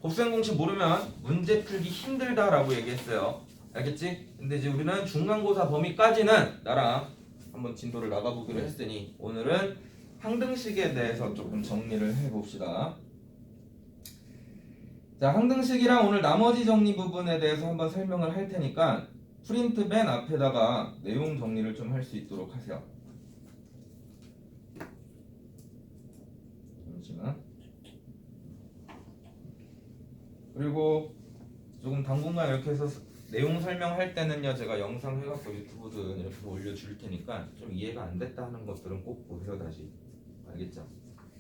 곱셈 공식 모르면 문제 풀기 힘들다라고 얘기했어요. 알겠지? 근데 이제 우리는 중간고사 범위까지는 나랑 한번 진도를 나가보기로 했으니 오늘은 항등식에 대해서 조금 정리를 해봅시다. 자, 항등식이랑 오늘 나머지 정리 부분에 대해서 한번 설명을 할 테니까 프린트 맨 앞에다가 내용 정리를 좀 할 수 있도록 하세요. 잠시만. 그리고 조금 당분간 이렇게 해서 내용 설명할 때는요, 제가 영상 해갖고 유튜브든 이렇게 올려줄 테니까 좀 이해가 안 됐다 하는 것들은 꼭 보세요. 다시. 알겠죠?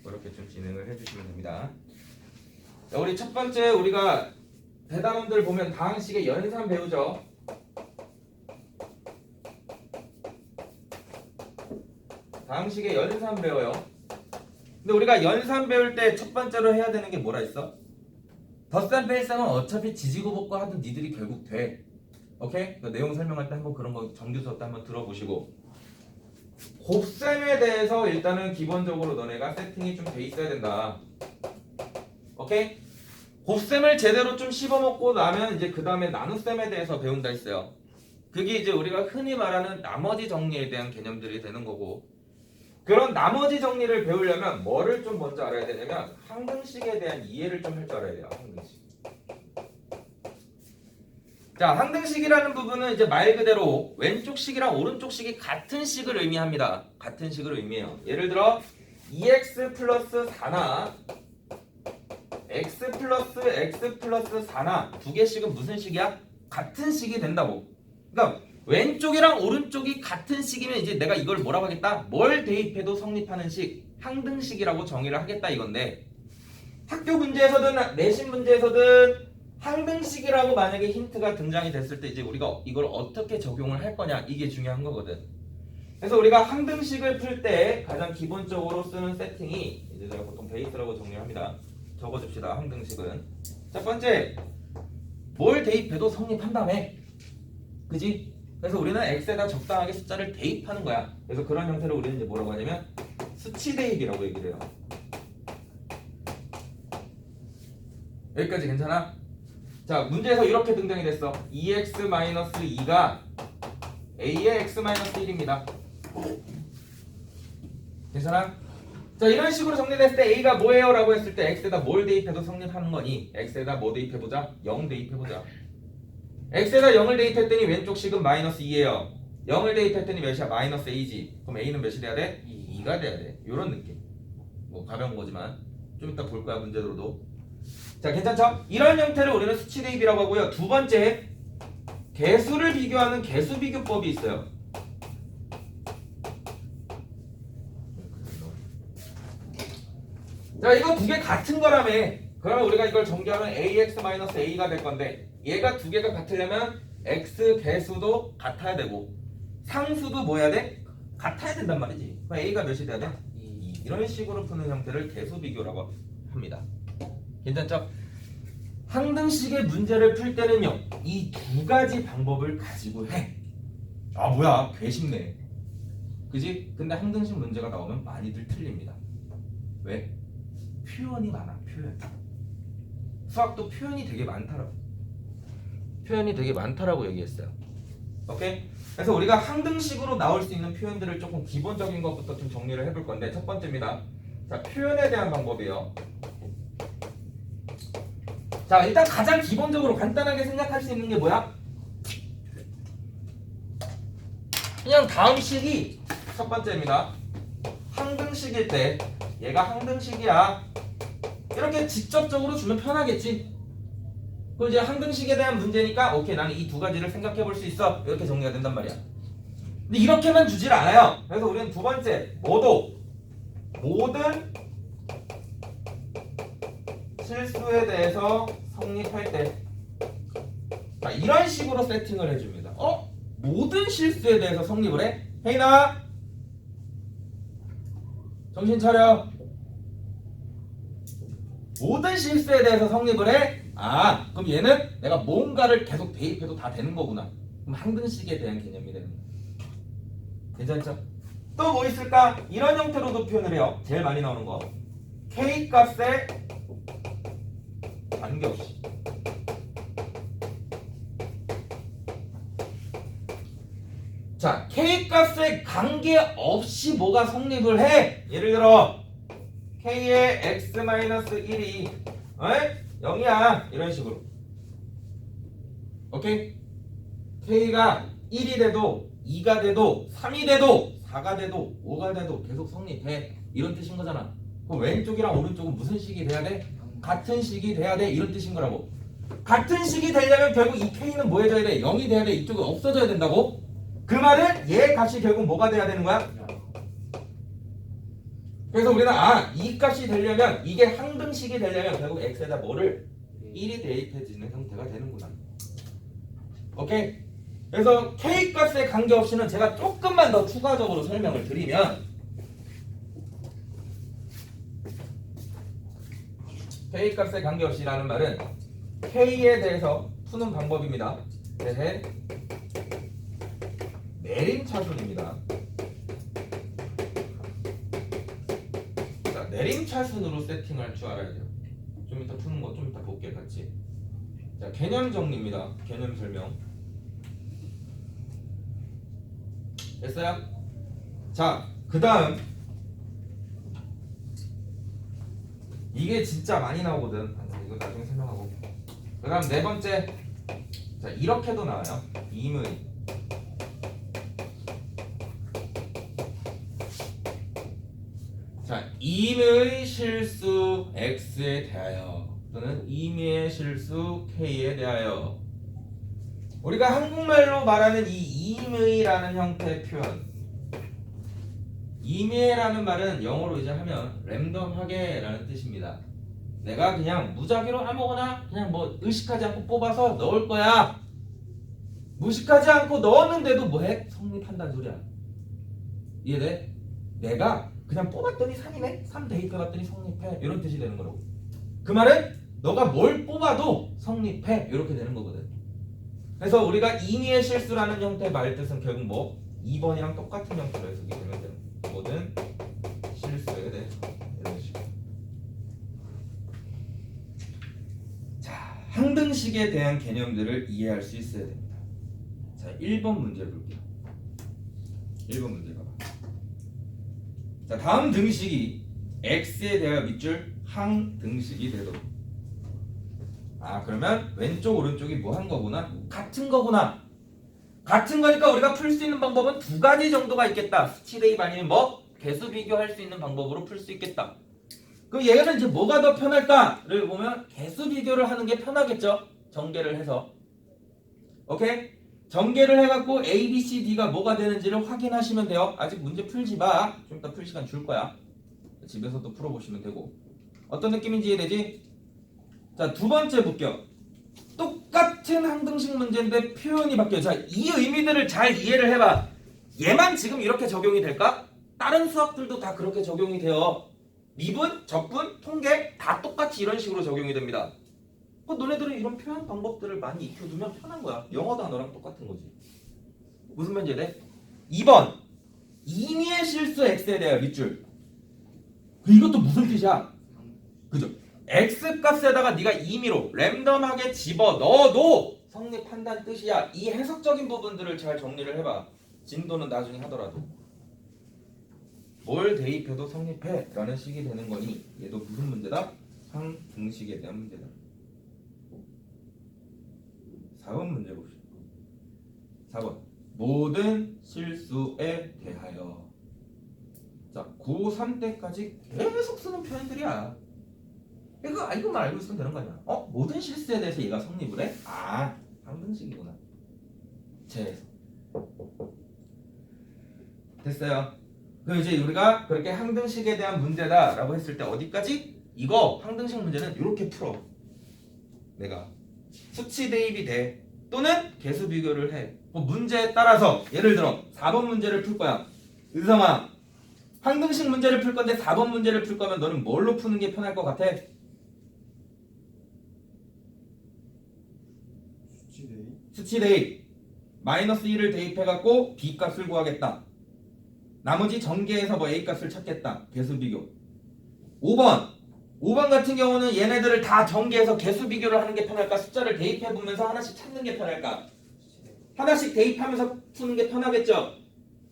그렇게 좀 진행을 해주시면 됩니다. 자, 우리 첫 번째 우리가 대단원들 보면 다항식의 연산 배우죠. 다항식의 연산 배워요. 근데 우리가 연산 배울 때 첫 번째로 해야 되는 게 뭐라 했어? 덧셈 뺄셈은 어차피 지지고 볶고 하든 니들이 결국 돼. 오케이? 그 내용 설명할 때 한번 그런 거 정규 수업 때 한번 들어보시고, 곱셈에 대해서 일단은 기본적으로 너네가 세팅이 좀 돼 있어야 된다. 오케이? 곱셈을 제대로 좀 씹어먹고 나면 이제 그 다음에 나눗셈에 대해서 배운다 했어요. 그게 이제 우리가 흔히 말하는 나머지 정리에 대한 개념들이 되는 거고, 그런 나머지 정리를 배우려면 뭐를 좀 먼저 알아야 되냐면 항등식에 대한 이해를 좀 할 줄 알아야 돼요. 항등식. 자, 항등식이라는 부분은 이제 말 그대로 왼쪽 식이랑 오른쪽 식이 같은 식을 의미합니다. 같은 식을 의미해요. 예를 들어 2x 플러스 4나 x 플러스 x 플러스 4나 두 개씩은 무슨 식이야? 같은 식이 된다고. 그러니까 왼쪽이랑 오른쪽이 같은 식이면 이제 내가 이걸 뭐라고 하겠다? 뭘 대입해도 성립하는 식, 항등식이라고 정의를 하겠다 이건데, 학교 문제에서든 내신 문제에서든 항등식이라고 만약에 힌트가 등장이 됐을 때 이제 우리가 이걸 어떻게 적용을 할 거냐, 이게 중요한 거거든. 그래서 우리가 항등식을 풀 때 가장 기본적으로 쓰는 세팅이 이제 제가 보통 베이스라고 정리를 합니다. 적어줍시다. 항등식은 첫 번째, 뭘 대입해도 성립한다며. 그지? 그래서 우리는 x에다 적당하게 숫자를 대입하는 거야. 그래서 그런 형태로 우리는 이제 뭐라고 하냐면 수치 대입이라고 얘기를 해요. 여기까지 괜찮아? 자, 문제에서 이렇게 등장이 됐어. 2x-2가 a의 x-1입니다. 괜찮아? 자, 이런 식으로 정리됐을 때 a가 뭐예요? 라고 했을 때 x에다 뭘 대입해도 성립하는 거니 x에다 뭐 대입해보자? 0 대입해보자. x에다 0을 대입했더니 왼쪽 식은 마이너스 2예요. 0을 대입했더니 몇이야? 마이너스 a지. 그럼 a는 몇이 돼야 돼? 2가 돼야 돼. 이런 느낌. 뭐 가벼운 거지만 좀 이따 볼 거야 문제로도. 자, 괜찮죠? 이런 형태를 우리는 수치 대입이라고 하고요. 두 번째, 개수를 비교하는 개수 비교법이 있어요. 자, 이거 두 개 같은 거라며. 그러면 우리가 이걸 전개하면 ax-a가 될 건데, 얘가 두 개가 같으려면 x 개수도 같아야 되고 상수도 뭐 해야 돼? 같아야 된단 말이지. 그럼 a가 몇이 돼야 돼? 2. 이런 식으로 푸는 형태를 개수 비교라고 합니다. 괜찮죠? 항등식의 문제를 풀 때는요, 이 두 가지 방법을 가지고 해. 아, 뭐야, 개 쉽네. 그지? 근데 항등식 문제가 나오면 많이들 틀립니다. 왜? 표현이 많아. 표현. 수학도 표현이 되게 많다라고 얘기했어요. 오케이? 그래서 우리가 항등식으로 나올 수 있는 표현들을 조금 기본적인 것부터 좀 정리를 해볼 건데, 첫 번째입니다. 자, 표현에 대한 방법이에요. 자, 일단 가장 기본적으로 간단하게 생각할 수 있는 게 뭐야? 그냥 다음 식이 첫 번째입니다. 항등식일 때 얘가 항등식이야. 이렇게 직접적으로 주면 편하겠지. 그럼 이제 항등식에 대한 문제니까 오케이, 나는 이 두 가지를 생각해 볼 수 있어. 이렇게 정리가 된단 말이야. 근데 이렇게만 주질 않아요. 그래서 우리는 두 번째, 모든 실수에 대해서 성립할 때, 자, 이런 식으로 세팅을 해줍니다. 모든 실수에 대해서 성립을 해? 혜인아, 정신 차려. 모든 실수에 대해서 성립을 해? 아, 그럼 얘는 내가 뭔가를 계속 대입해도 다 되는 거구나. 그럼 항등식에 대한 개념이 되는 거야. 괜찮죠? 또 뭐 있을까? 이런 형태로도 표현을 해요. 제일 많이 나오는 거, K 값의 관계없이. 자, K 값에 관계없이 뭐가 성립을 해? 예를 들어 K의 x-1이 0이야 이런 식으로. 오케이? K가 1이 돼도 2가 돼도 3이 돼도 4가 돼도 5가 돼도 계속 성립해 이런 뜻인 거잖아. 그럼 왼쪽이랑 오른쪽은 무슨 식이 돼야 돼? 같은 식이 돼야 돼 이런 뜻인 거라고. 같은 식이 되려면 결국 이 K는 뭐 해줘야 돼? 0이 돼야 돼. 이쪽은 없어져야 된다고. 그 말은 얘 값이 결국 뭐가 돼야 되는 거야? 그래서 우리는 이 값이 되려면 이게 항등식이 되려면 결국 x에다 뭐를 1이 대입해지는 형태가 되는구나. 오케이? 그래서 K 값에 관계없이는 제가 조금만 더 추가적으로 설명을 드리면 K 값에 관계없이라는 말은 K에 대해서 푸는 방법입니다. 대해 내림차순입니다. 자, 내림차순으로 세팅할 줄 알아야 돼요. 좀 이따 푸는 거 좀 이따 볼게 같이. 자, 개념 정리입니다. 개념 설명. 됐어요? 자, 그 다음 이게 진짜 많이 나오거든. 이거 나중에 설명하고. 그 다음 네 번째. 자, 이렇게도 나와요. 임의. 자, 임의 실수 x에 대하여 또는 임의의 실수 k에 대하여. 우리가 한국말로 말하는 이 임의라는 형태의 표현, 임의라는 말은 영어로 이제 하면 랜덤하게 라는 뜻입니다. 내가 그냥 무작위로 아무거나 그냥 뭐 의식하지 않고 뽑아서 넣을 거야. 무식하지 않고 넣었는데도 뭐해? 성립한다는 소리야. 이해돼? 내가 그냥 뽑았더니 3이네? 3 대입해봤더니 성립해. 이런 뜻이 되는 거라고. 그 말은 너가 뭘 뽑아도 성립해. 이렇게 되는 거거든. 그래서 우리가 임의의 실수라는 형태의 말 뜻은 결국 뭐 2번이랑 똑같은 형태로 해석이 되면 되는 모든 실수에 대해 이런 식으로. 자, 항등식에 대한 개념들을 이해할 수 있어야 됩니다. 자, 1번 문제 볼게요. 1번 문제 봐봐. 자, 다음 등식이 x에 대하여 밑줄 항등식이 되도록. 그러면 왼쪽 오른쪽이 뭐 한 거구나? 같은 거구나. 같은 거니까 우리가 풀 수 있는 방법은 두 가지 정도가 있겠다. 수치 대입 아니면 뭐 개수 비교할 수 있는 방법으로 풀 수 있겠다. 그럼 얘는 이제 뭐가 더 편할까를 보면 개수 비교를 하는 게 편하겠죠. 전개를 해서. 오케이? 전개를 해갖고 A, B, C, D가 뭐가 되는지를 확인하시면 돼요. 아직 문제 풀지 마. 좀 이따 풀 시간 줄 거야. 집에서도 풀어보시면 되고. 어떤 느낌인지 이해되지? 자, 두 번째 볼게요. 똑같은 항등식 문제인데 표현이 바뀌어요. 자, 이 의미들을 잘 이해를 해봐. 얘만 지금 이렇게 적용이 될까? 다른 수학들도 다 그렇게 적용이 돼요. 미분, 적분, 통계 다 똑같이 이런 식으로 적용이 됩니다. 너네들은 이런 표현 방법들을 많이 익혀두면 편한 거야. 영어 단어랑 똑같은 거지. 무슨 말인지 이해돼? 2번 임의의 실수 x에 대하여 밑줄. 이것도 무슨 뜻이야? 그죠? x 값에다가 네가 임의로 랜덤하게 집어넣어도 성립한다는 뜻이야. 이 해석적인 부분들을 잘 정리를 해봐. 진도는 나중에 하더라도. 뭘 대입해도 성립해 라는 식이 되는 거니 얘도 무슨 문제다? 항등식에 대한 문제다. 4번 문제 봅시다. 4번 모든 실수에 대하여. 자, 고3 때까지 계속 쓰는 표현들이야. 이거만 알고 있으면 되는 거 아니야. 모든 실수에 대해서 얘가 성립을 해? 항등식이구나. 재해석. 됐어요. 그럼 이제 우리가 그렇게 항등식에 대한 문제다라고 했을 때 어디까지? 이거 항등식 문제는 이렇게 풀어. 내가 수치 대입이 돼. 또는 개수 비교를 해. 문제에 따라서 예를 들어 4번 문제를 풀 거야. 은성아, 항등식 문제를 풀 건데 4번 문제를 풀 거면 너는 뭘로 푸는 게 편할 것 같아? 수치 대입. 마이너스 1을 대입해갖고 B 값을 구하겠다. 나머지 전개해서 뭐 A 값을 찾겠다. 개수 비교. 5번 5번 같은 경우는 얘네들을 다 전개해서 개수 비교를 하는 게 편할까? 숫자를 대입해보면서 하나씩 찾는 게 편할까? 하나씩 대입하면서 푸는 게 편하겠죠?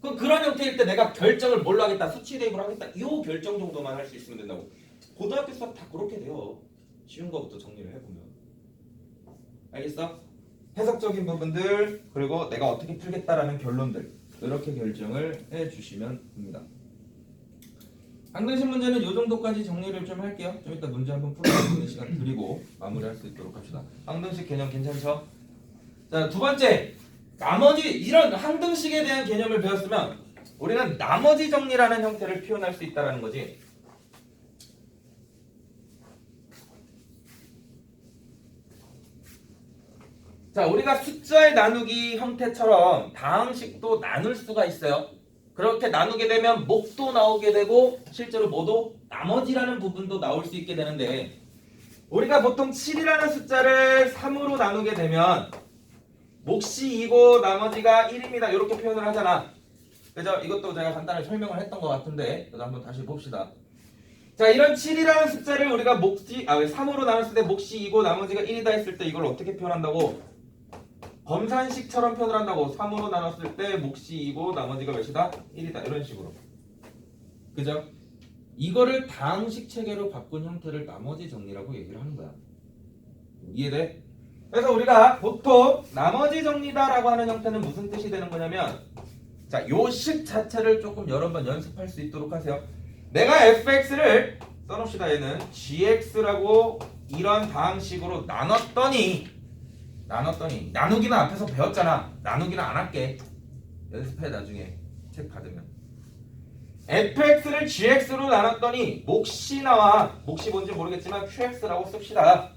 그럼 그런 형태일 때 내가 결정을 뭘로 하겠다? 수치 대입을 하겠다? 이 결정 정도만 할 수 있으면 된다고. 고등학교 수업 다 그렇게 돼요. 쉬운 거부터 정리를 해보면. 알겠어? 해석적인 부분들 그리고 내가 어떻게 풀겠다라는 결론들 이렇게 결정을 해주시면 됩니다. 항등식 문제는 이 정도까지 정리를 좀 할게요. 좀 이따 문제 한번 풀어보는 시간 드리고 마무리할 수 있도록 합시다. 항등식 개념 괜찮죠? 자, 두 번째, 나머지 이런 항등식에 대한 개념을 배웠으면 우리는 나머지 정리라는 형태를 표현할 수 있다는 거지. 자, 우리가 숫자의 나누기 형태처럼 다항식도 나눌 수가 있어요. 그렇게 나누게 되면 목도 나오게 되고 실제로 뭐도 나머지라는 부분도 나올 수 있게 되는데 우리가 보통 7이라는 숫자를 3으로 나누게 되면 몫이 2고 나머지가 1입니다. 이렇게 표현을 하잖아. 그죠? 이것도 제가 간단히 설명을 했던 것 같은데 그래서 한번 다시 봅시다. 자, 이런 7이라는 숫자를 우리가 3으로 나눴을 때 몫이 2고 나머지가 1이다 했을 때 이걸 어떻게 표현한다고? 검산식처럼 표현을 한다고. 3으로 나눴을 때 몫이 2고 나머지가 몇이다? 1이다. 이런 식으로. 그죠? 이거를 다항식 체계로 바꾼 형태를 나머지 정리라고 얘기를 하는 거야. 이해돼? 그래서 우리가 보통 나머지 정리다라고 하는 형태는 무슨 뜻이 되는 거냐면 자, 요 식 자체를 조금 여러 번 연습할 수 있도록 하세요. 내가 fx를 써놓읍시다. 얘는 gx라고 이런 다항식으로 나눴더니 나누기는 앞에서 배웠잖아. 나누기는 안 할게. 연습해 나중에 책 받으면. fx를 gx로 나눴더니 몫이 나와. 몫이 뭔지 모르겠지만 qx라고 씁시다.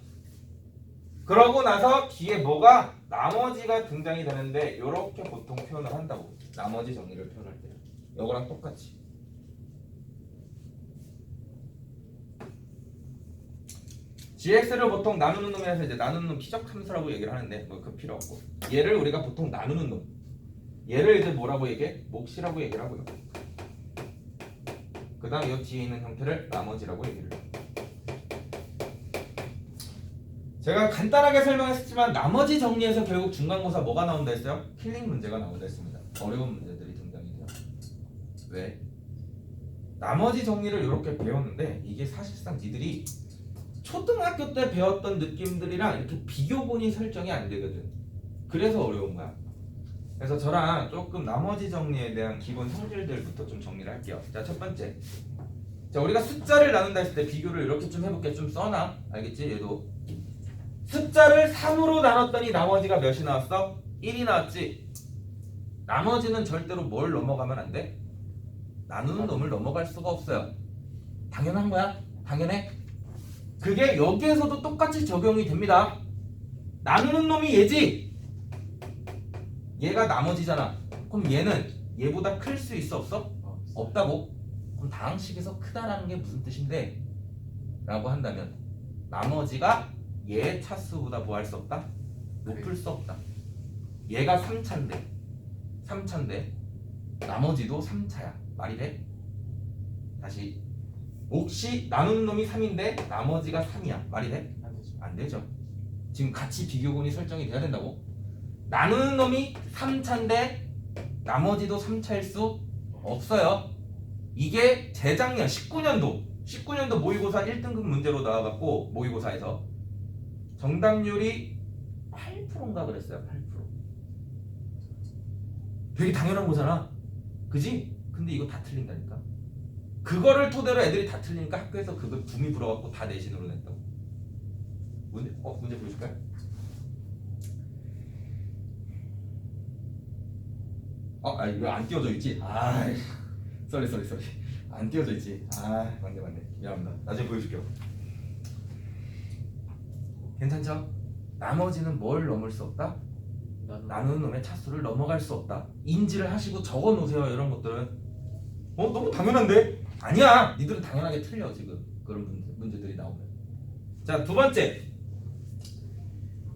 그러고 나서 뒤에 뭐가 나머지가 등장이 되는데 이렇게 보통 표현을 한다고. 나머지 정리를 표현할 때. 이거랑 똑같이. gx를 보통 나누는 놈이라서 이제 나누는 놈 피적 함수라고 얘기를 하는데 뭐 그 필요 없고 얘를 우리가 보통 나누는 놈 얘를 이제 뭐라고 얘기해? 몫이라고 얘기를 하고요. 그 다음 이 뒤에 있는 형태를 나머지라고 얘기를 해요. 제가 간단하게 설명했지만 나머지 정리에서 결국 중간고사 뭐가 나온다 했어요? 킬링 문제가 나온다 했습니다. 어려운 문제들이 등장이 돼요. 왜? 나머지 정리를 이렇게 배웠는데 이게 사실상 니들이 초등학교 때 배웠던 느낌들이랑 이렇게 비교본이 설정이 안 되거든. 그래서 어려운 거야. 그래서 저랑 조금 나머지 정리에 대한 기본 성질들부터 좀 정리를 할게요. 자, 첫 번째. 자, 우리가 숫자를 나눈다 했을 때 비교를 이렇게 좀 해볼게. 좀 써놔. 알겠지? 얘도. 숫자를 3으로 나눴더니 나머지가 몇이 나왔어? 1이 나왔지? 나머지는 절대로 뭘 넘어가면 안 돼? 나누는 놈을 넘어갈 수가 없어요. 당연한 거야. 당연해. 그게 여기에서도 똑같이 적용이 됩니다. 나누는 놈이 얘지. 얘가 나머지잖아. 그럼 얘는 얘보다 클 수 있어 없어? 없다고. 그럼 다항식에서 크다라는 게 무슨 뜻인데? 라고 한다면 나머지가 얘의 차수보다 뭐 할 수 없다? 높을 수 없다. 얘가 3차인데 나머지도 3차야. 말이 돼? 다시 몫이 나누는 놈이 3인데 나머지가 3이야. 말이 돼? 안 되죠. 지금 같이 비교군이 설정이 돼야 된다고? 나누는 놈이 3차인데 나머지도 3차일 수 없어요. 이게 재작년 19년도 모의고사 1등급 문제로 나와갖고 모의고사에서 정답률이 8%인가 그랬어요. 8%. 되게 당연한 거잖아. 그지? 근데 이거 다 틀린다니까. 그거를 토대로 애들이 다 틀리니까 학교에서 그걸 붐이 불어갖고 다 내신으로 냈다고. 문제 보여줄까요? 이거 안 띄워져 있지? 쏘리. 안 띄워져 있지? 맞네. 미안합니다. 나중에 보여줄게요. 괜찮죠? 나머지는 뭘 넘을 수 없다? 나누는 놈의 차수를 넘어갈 수 없다. 인지를 하시고 적어 놓으세요. 이런 것들은. 너무 당연한데? 아니야. 니들은 당연하게 틀려 지금. 그런 문제들이 나오면. 자, 두 번째.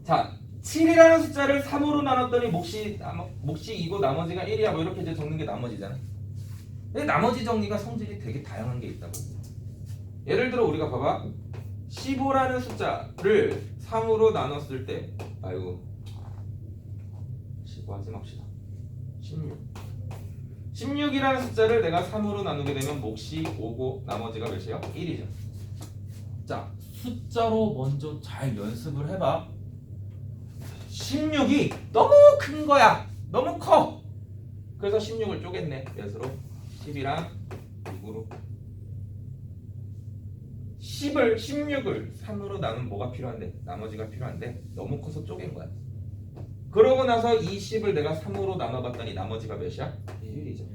자, 7이라는 숫자를 3으로 나눴더니 몫이 2고 나머지가 1이야. 뭐 이렇게 이제 적는 게 나머지잖아. 근데 나머지 정리가 성질이 되게 다양한 게 있다고. 예를 들어 우리가 봐봐. 15라는 숫자를 3으로 나눴을 때 아이고 15 하지 맙시다. 16 16이라는 숫자를 내가 3으로 나누게 되면 몫이 5고 나머지가 몇이야? 1이죠. 자, 숫자로 먼저 잘 연습을 해봐. 16이 너무 큰 거야. 너무 커. 그래서 16을 쪼갰네. 몇으로? 10이랑 6으로. 16을 3으로 나눈 뭐가 필요한데? 나머지가 필요한데 너무 커서 쪼갠 거야. 그러고 나서 이 10을 내가 3으로 나눠봤더니 나머지가 몇이야? 1이죠.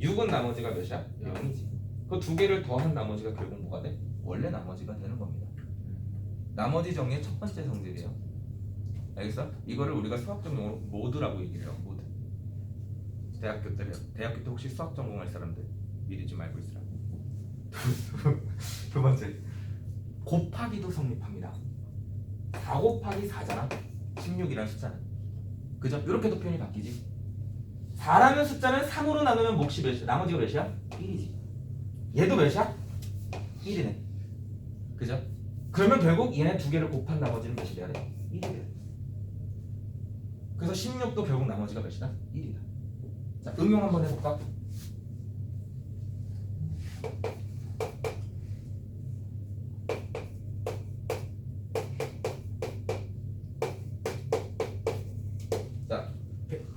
6은 나머지가 몇이야? 0이지. 그 두 개를 더한 나머지가 결국 뭐가 돼? 원래 나머지가 되는 겁니다. 나머지 정리의 첫 번째 성질이에요. 알겠어? 이거를 우리가 수학적 용어로 모드라고 얘기를 해요. 모드. 대학교 때 혹시 수학 전공할 사람들 미리 좀 알고 있으라. 두 번째, 곱하기도 성립합니다. 4 곱하기 4잖아. 16이라는 숫자는. 그죠? 이렇게도 표현이 바뀌지. 4라는 숫자는 3으로 나누면 몫이 몇이야? 나머지가 몇이야? 1이지. 얘도 몇이야? 1이네. 그죠? 그러면 결국 얘네 두 개를 곱한 나머지는 몇이 돼야 돼? 1이 돼야 돼. 그래서 16도 결국 나머지가 몇이다? 1이다. 자, 응용 한번 해볼까? 자,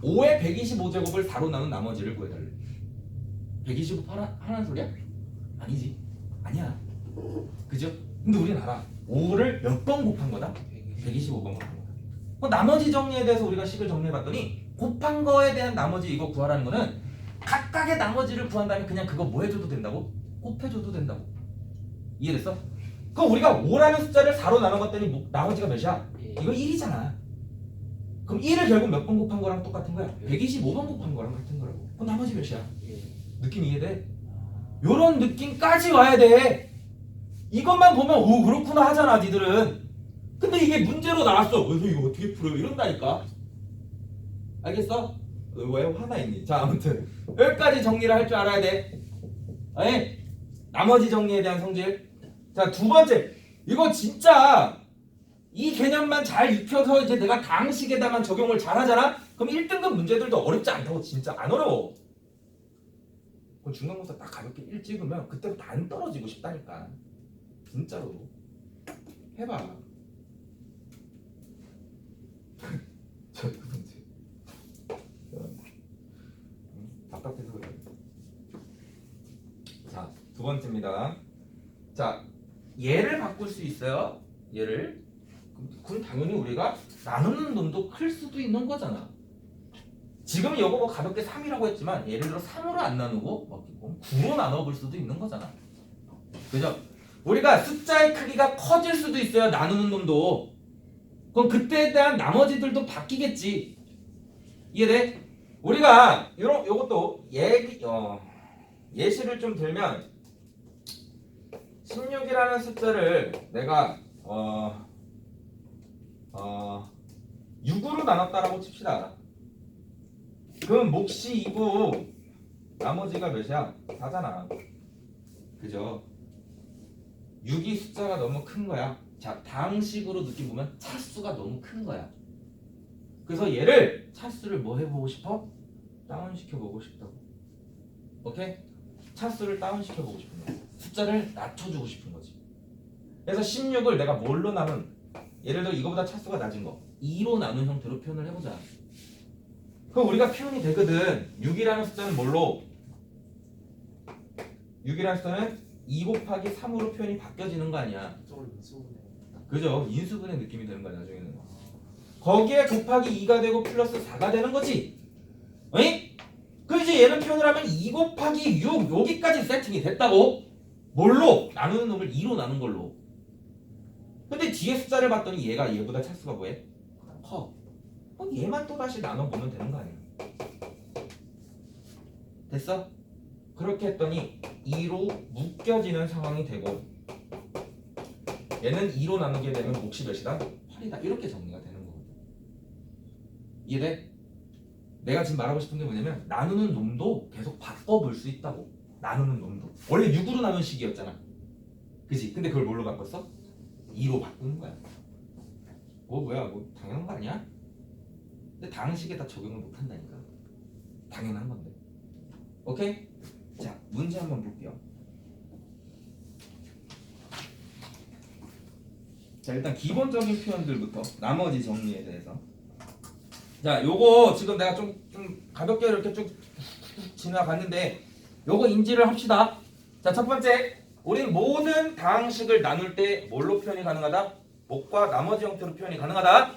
5의 125제곱을 4로 나눈 나머지를 구해달래. 125 하라는 소리야? 아니지. 아니야. 그죠? 근데 우리는 알아. 5를 몇 번 곱한 거다? 125번 곱한 거다. 그 나머지 정리에 대해서 우리가 식을 정리해봤더니 곱한 거에 대한 나머지 이거 구하라는 거는 각각의 나머지를 구한 다음에 그냥 그거 뭐 해줘도 된다고? 곱해줘도 된다고. 이해됐어? 그럼 우리가 5라는 숫자를 4로 나눠봤더니 나머지가 몇이야? 이거 1이잖아. 그럼 1을 결국 몇 번 곱한 거랑 똑같은 거야? 125번 곱한 거랑 같은 거라고. 그럼 나머지 몇이야? 느낌 이해돼? 요런 느낌까지 와야 돼. 이것만 보면 오 그렇구나 하잖아 니들은. 근데 이게 문제로 나왔어. 그래서 이거 어떻게 풀어요? 이런다니까. 알겠어? 왜 화나 있니? 자, 아무튼 여기까지 정리를 할 줄 알아야 돼. 아니, 나머지 정리에 대한 성질. 자, 두 번째. 이거 진짜 이 개념만 잘 익혀서 이제 내가 다항식에다만 적용을 잘 하잖아? 그럼 1등급 문제들도 어렵지 않다고. 진짜 안 어려워. 그럼 중간고사 딱 가볍게 1 찍으면 그때부터 안 떨어지고 싶다니까. 진짜로. 해봐. 자, 두 번째. 답답해서 그래. 자, 두 번째입니다. 자, 얘를 바꿀 수 있어요. 얘를. 그럼 당연히 우리가 나누는 놈도 클 수도 있는 거잖아. 지금 이거 뭐 가볍게 3이라고 했지만 예를 들어 3으로 안 나누고 9로 나눠볼 수도 있는 거잖아. 그죠? 우리가 숫자의 크기가 커질 수도 있어요. 나누는 놈도. 그럼 그때에 대한 나머지들도 바뀌겠지. 이해돼? 우리가 요것도 예시를 좀 들면 16이라는 숫자를 내가 6으로 나눴다라고 칩시다. 그럼 몫이 2고 나머지가 몇이야? 4잖아. 그죠? 6이 숫자가 너무 큰 거야. 자, 다항식으로 느낌 보면 차수가 너무 큰 거야. 그래서 얘를 차수를 뭐 해보고 싶어? 다운시켜보고 싶다고. 오케이? 차수를 다운시켜보고 싶은 거야. 숫자를 낮춰주고 싶은 거지. 그래서 16을 내가 뭘로 나눈? 예를 들어 이거보다 차수가 낮은 거 2로 나눈 형태로 표현을 해보자. 그럼 우리가 표현이 되거든. 6이라는 숫자는 뭘로? 6이라는 숫자는 2 곱하기 3으로 표현이 바뀌어지는 거 아니야. 그죠? 인수분해 느낌이 되는 거야 나중에는. 거기에 곱하기 2가 되고 플러스 4가 되는 거지. 어이? 그 이제 얘를 표현을 하면 2 곱하기 6 여기까지 세팅이 됐다고. 뭘로? 나누는 놈을 2로 나눈 걸로. 근데 뒤에 숫자를 봤더니 얘가 얘보다 차수가 뭐해? 커. 그럼 얘만 또 다시 나눠보면 되는 거 아니야. 됐어? 그렇게 했더니 2로 묶여지는 상황이 되고 얘는 2로 나누게 되면 몫이 몇이다? 8이다. 이렇게 정리가 되는 거거든. 이해돼? 내가 지금 말하고 싶은 게 뭐냐면 나누는 놈도 계속 바꿔볼 수 있다고. 나누는 놈도 원래 6으로 나눈 식이었잖아. 그지? 근데 그걸 뭘로 바꿨어? 2로 바꾸는 거야. 뭐야 뭐 당연한 거 아니야? 근데 당식에다 적용을 못 한다니까. 당연한 건데. 오케이? 자, 문제 한번 볼게요. 자, 일단 기본적인 표현들부터 나머지 정리에 대해서. 자, 요거 지금 내가 좀 가볍게 이렇게 쭉 지나갔는데 요거 인지를 합시다. 자, 첫 번째, 우린 모든 다항식을 나눌 때 뭘로 표현이 가능하다? 목과 나머지 형태로 표현이 가능하다.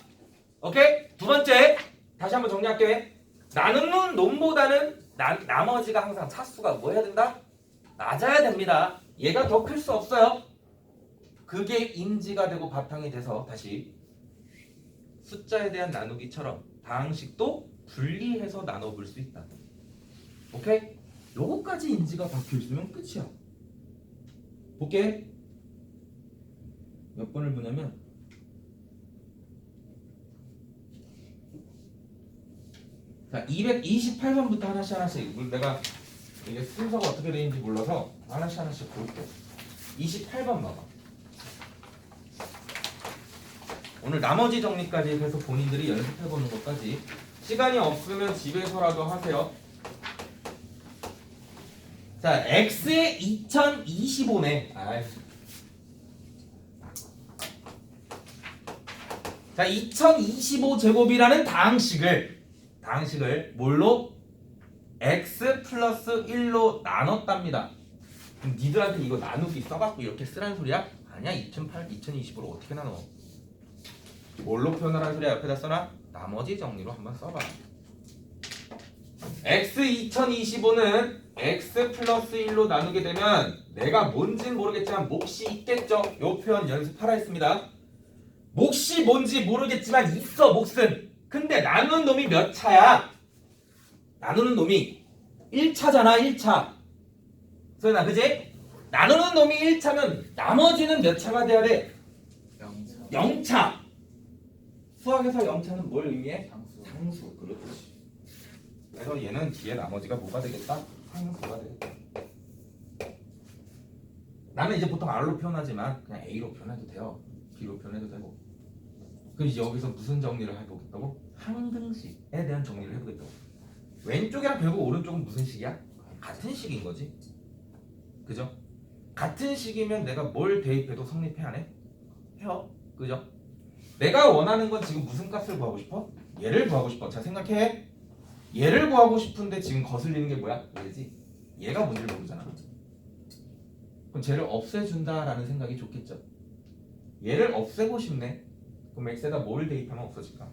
오케이? 두 번째, 다시 한번 정리할게. 나누는 놈보다는 나머지가 항상 차수가 뭐 해야 된다? 낮아야 됩니다. 얘가 더 클 수 없어요. 그게 인지가 되고 바탕이 돼서 다시 숫자에 대한 나누기처럼 다항식도 분리해서 나눠볼 수 있다. 오케이? 요거까지 인지가 박혀있으면 끝이야. 볼게. 몇 번을 보냐면 자, 228번부터 하나씩 내가 이게 순서가 어떻게 되는지 몰라서 하나씩 볼게. 28번 봐봐. 오늘 나머지 정리까지 해서 본인들이 연습해보는 것까지 시간이 없으면 집에서라도 하세요. 자, x에 2025네. 자, 2025제곱이라는 다항식을 뭘로? x 플러스 1로 나눴답니다. 그럼 니들한테 이거 나누기 써갖고 이렇게 쓰라는 소리야? 아니야. 2025를 어떻게 나눠? 뭘로 표현하라는 소리야? 옆에다 써놔? 나머지 정리로 한번 써봐. x 2025는 x 플러스 1로 나누게 되면 내가 뭔진 모르겠지만 몫이 있겠죠? 요 표현 연습하라 했습니다. 몫이 뭔지 모르겠지만 있어, 몫은. 근데 나누는 놈이 몇 차야? 나누는 놈이 1차잖아. 1차. 소연아, 그지? 나누는 놈이 1차면 나머지는 몇 차가 돼야 돼? 0차. 수학에서 0차는 뭘 의미해? 상수. 그렇지. 그래서 얘는 뒤에 나머지가 뭐가 되겠다? 상수가 되겠다. 나는 이제 보통 R로 표현하지만 그냥 A로 표현해도 돼요. B로 표현해도 되고. 그럼 이제 여기서 무슨 정리를 해보겠다고? 항등식에 대한 정리를 해보겠다고. 왼쪽이랑 결국 오른쪽은 무슨 식이야? 같은 식인 거지. 그죠? 같은 식이면 내가 뭘 대입해도 성립해 안 해? 해요. 그죠? 내가 원하는 건 지금 무슨 값을 구하고 싶어? 얘를 구하고 싶어. 자, 생각해. 얘를 구하고 싶은데 지금 거슬리는 게 뭐야? 얘지. 얘가 뭔지를 모르잖아. 그럼 쟤를 없애준다라는 생각이 좋겠죠. 얘를 없애고 싶네. 그럼 x에다 뭘 대입하면 없어질까?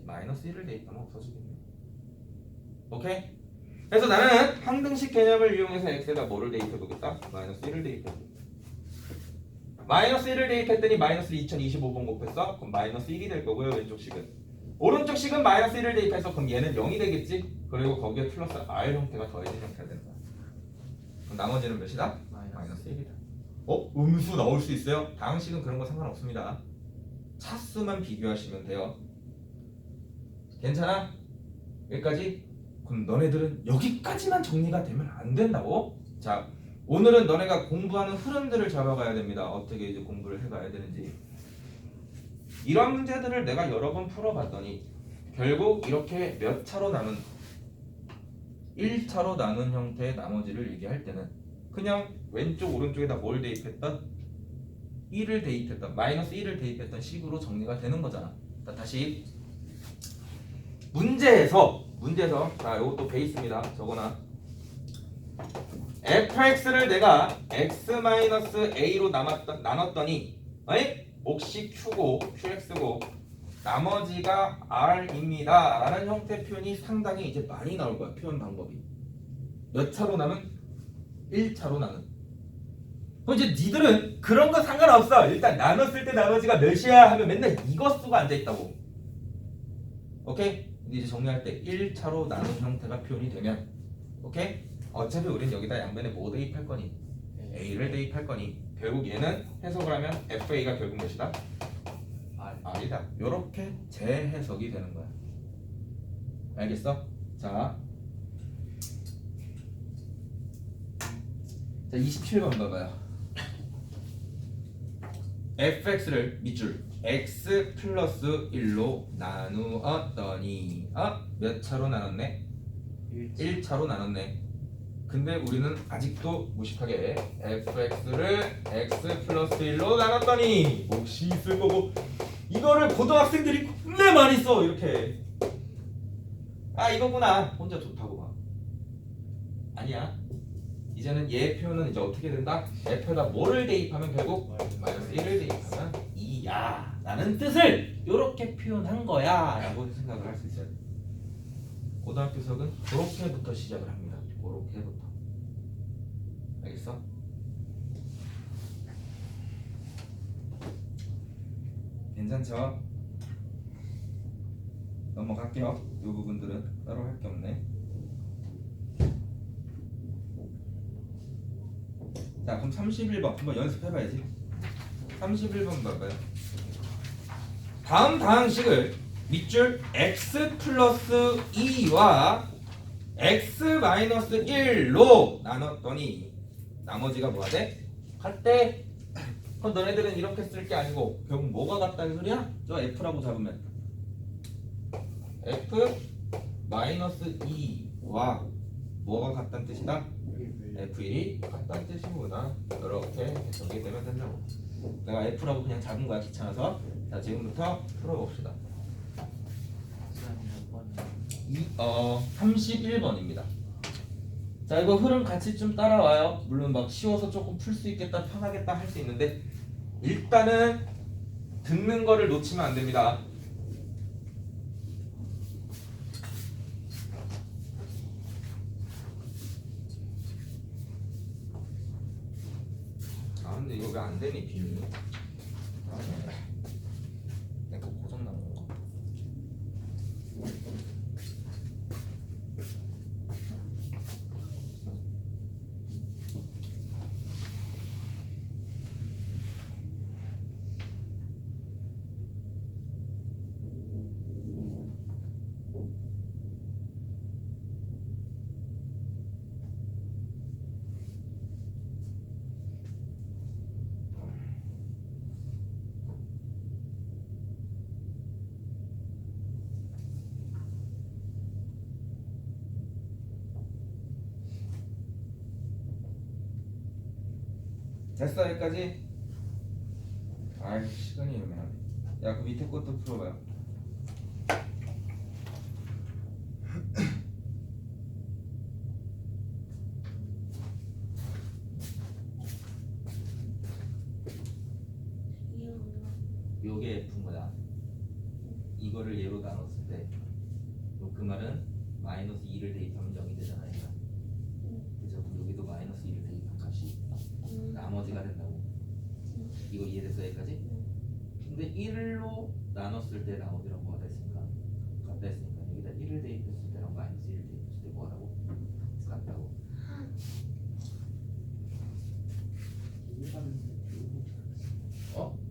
마이너스 1을 대입하면 없어지겠네. 오케이? 그래서 나는 항등식 개념을 이용해서 x에다 뭐를 대입해보겠다? 마이너스 1을 대입해보겠다. 마이너스 1을 대입했더니 마이너스 2025번 곱했어? 그럼 마이너스 1이 될 거고요. 왼쪽 식은. 오른쪽 식은 마이너스 1을 대입해서 그럼 얘는 0이 되겠지? 그리고 거기에 플러스 r 형태가 더해진 형태가 된다. 그럼 나머지는 몇이다? 마이너스 1이다. 음수 나올 수 있어요? 다항식은 그런 거 상관없습니다. 차수만 비교하시면 돼요. 괜찮아? 여기까지? 그럼 너네들은 여기까지만 정리가 되면 안 된다고? 자, 오늘은 너네가 공부하는 흐름들을 잡아가야 됩니다. 어떻게 이제 공부를 해가야 되는지. 이런 문제들을 내가 여러 번 풀어봤더니 결국 이렇게 몇 차로 나눈 1차로 나눈 형태의 나머지를 얘기할 때는 그냥 왼쪽 오른쪽에다 뭘 대입했던 1을 대입했던 마이너스 1을 대입했던 식으로 정리가 되는 거잖아. 다시 문제에서 자, 이것도 베이스입니다. 적어놔. fx를 내가 x-a로 나눴더니 몫이 q고 qx고 나머지가 r입니다 라는 형태 표현이 상당히 이제 많이 나올 거야. 표현 방법이 몇 차로 나눈? 1차로 나눈. 그럼 이제 니들은 그런 거 상관없어. 일단 나눴을 때 나머지가 몇이야 하면 맨날 이거 쓰고 앉아있다고. 오케이? 이제 정리할 때 1차로 나눈 형태가 표현이 되면 오케이? 어차피 우린 여기다 양변에 뭐 대입할 거니? A를 대입할 거니 결국 얘는 해석을 하면 FA가 결국 몇이다? R이다. 요렇게 재해석이 되는 거야. 알겠어? 자 27번 봐봐요. fx를 밑줄 x 플러스 1로 나누었더니 몇 차로 나눴네? 1차로 나눴네. 근데 우리는 아직도 무식하게 fx를 x 플러스 1로 나눴더니 몫이 있을 거고 이거를 고등학생들이 겁내 많이 써 이렇게. 이거구나. 혼자 좋다고 봐. 아니야. 이제는 얘 표현은 이제 어떻게 된다? f에다 뭐를 대입하면 결국 마이너스 1을 대입하면 2야 라는 뜻을 이렇게 표현한 거야 라고 생각을 할 수 있어요. 고등학교 수학은 그렇게부터 시작을 합니다. 그렇게부터. 알겠어? 괜찮죠? 넘어갈게요. 이 부분들은 따로 할 게 없네. 자, 그럼 31번 한번 연습해봐야지. 31번 봐봐요. 다음 다항식을 밑줄 x 플러스 2와 x 마이너스 1로 나눴더니 나머지가 뭐가 돼? 같대. 그럼 너네들은 이렇게 쓸 게 아니고 결국 뭐가 같다는 소리야? 저 f라고 잡으면 f 마이너스 2와 뭐가 같다는 뜻이다? f1이 같다는 뜻이구나. 이렇게 해석이 되면 된다고. 내가 f라고 그냥 잡은 거야 귀찮아서. 자, 지금부터 풀어봅시다. 31번입니다. 자, 이거 흐름 같이 좀 따라와요. 물론 막 쉬워서 조금 풀 수 있겠다, 편하겠다 할 수 있는데 일단은 듣는 거를 놓치면 안 됩니다. 근데 이거 왜 안 되니 비밀이? 내가 고장 난 건가? 됐어 여기까지? 아이 시간이 애매하네. 야, 그 밑에 것도 풀어봐요. 요게 F인 거야. 이거를 얘로 나눴을 때 그 말은 마이너스 2를 대입하면 0이 되잖아 얘가. 그죠? 그럼 여기도 마이너스 2를 대입한 값이 나머지가 된다고. 이거 이해됐어 여기까지? 근데 1로 나눴을 때 나머지랑 뭐가 됐습니까? 같다 했으니까 여기다 1을 대입했을 때랑 마이너스 1을 대입했을 때 뭐하라고? 같다고.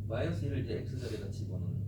마이너스 1을 이제 x자리에다 집어넣는